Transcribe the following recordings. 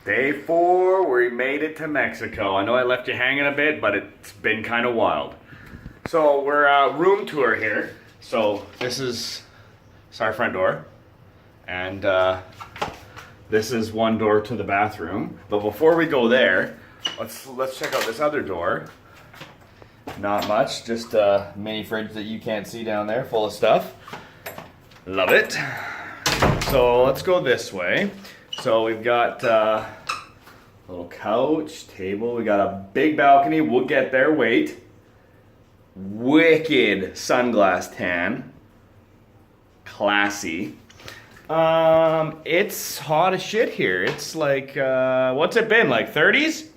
Day 4, we made it to Mexico. I know I left you hanging a bit, but it's been kind of wild. So we're room tour here. So this is our front door, and this is one door to the bathroom. But before we go there, let's check out this other door. Not much, just a mini fridge that you can't see down there, full of stuff. Love it. So let's go this way. So we've got a little couch, table. We got a big balcony. We'll get there. Wait. Wicked sunglass tan. Classy. It's hot as shit here. It's like, what's it been? Like 30s?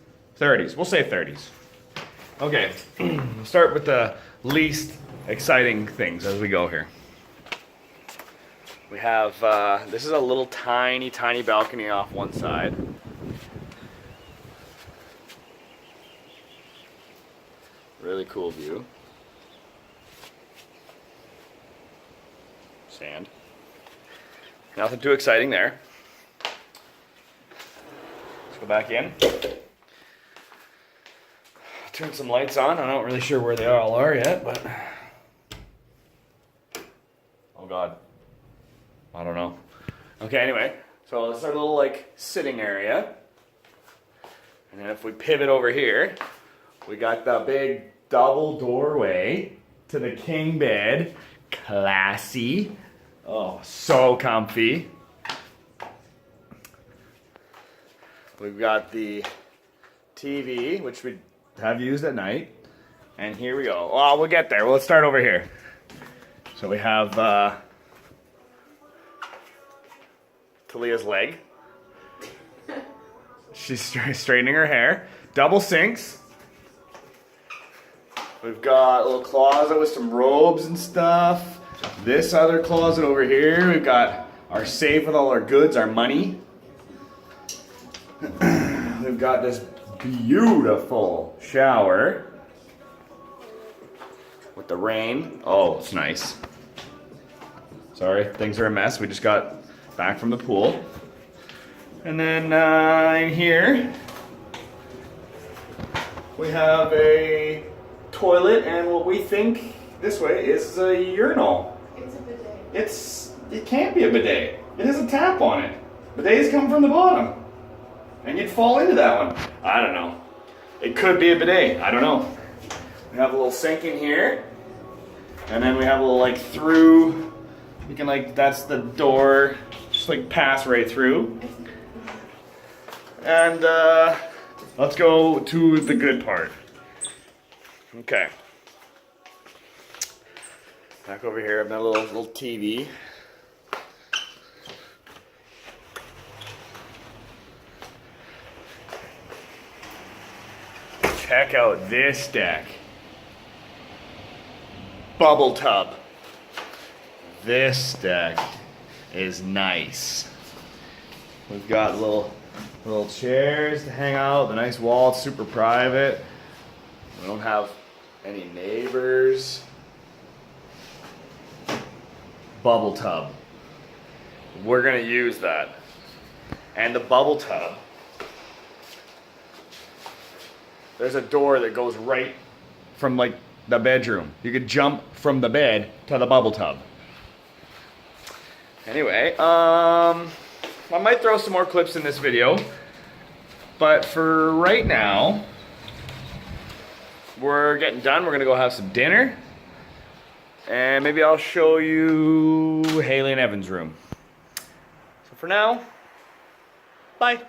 30s. We'll say 30s. Okay. We'll start with the least exciting things as we go here. We have, this is a little tiny balcony off one side. Really cool view. Sand. Nothing too exciting there. Let's go back in. Turn some lights on. I'm not really sure where they all are yet, but... Oh God. I don't know. Okay, anyway, so this is our little like sitting area. And then if we pivot over here, we got the big double doorway to the king bed. Classy. Oh, so comfy. We've got the TV, which we have used at night. And here we go. Well, we'll get there. Well, let's start over here. So we have Talia's leg. She's straightening her hair. Double sinks. We've got a little closet with some robes and stuff. This other closet over here. We've got our safe with all our goods, our money. We've got this beautiful shower with the rain. Oh, it's nice. Sorry, things are a mess. We just got back from the pool. And then in here, we have a toilet and what we think this way is a urinal. It's a bidet. It can't be a bidet. It has a tap on it. Bidets come from the bottom. And you'd fall into that one. I don't know. It could be a bidet. I don't know. We have a little sink in here. And then we have a little like through. We can like, that's the door. Just like pass right through. And let's go to the good part. Okay. Back over here, I've got a little TV. Check out this deck. Bubble tub. This deck is nice. We've got little chairs to hang out, the nice wall, it's super private. We don't have any neighbors. Bubble tub. We're gonna use that. And the bubble tub, there's a door that goes right from like the bedroom. You could jump from the bed to the bubble tub. Anyway, I might throw some more clips in this video, but for right now, we're getting done. We're gonna go have some dinner, and maybe I'll show you Haley and Evan's room. So for now, bye.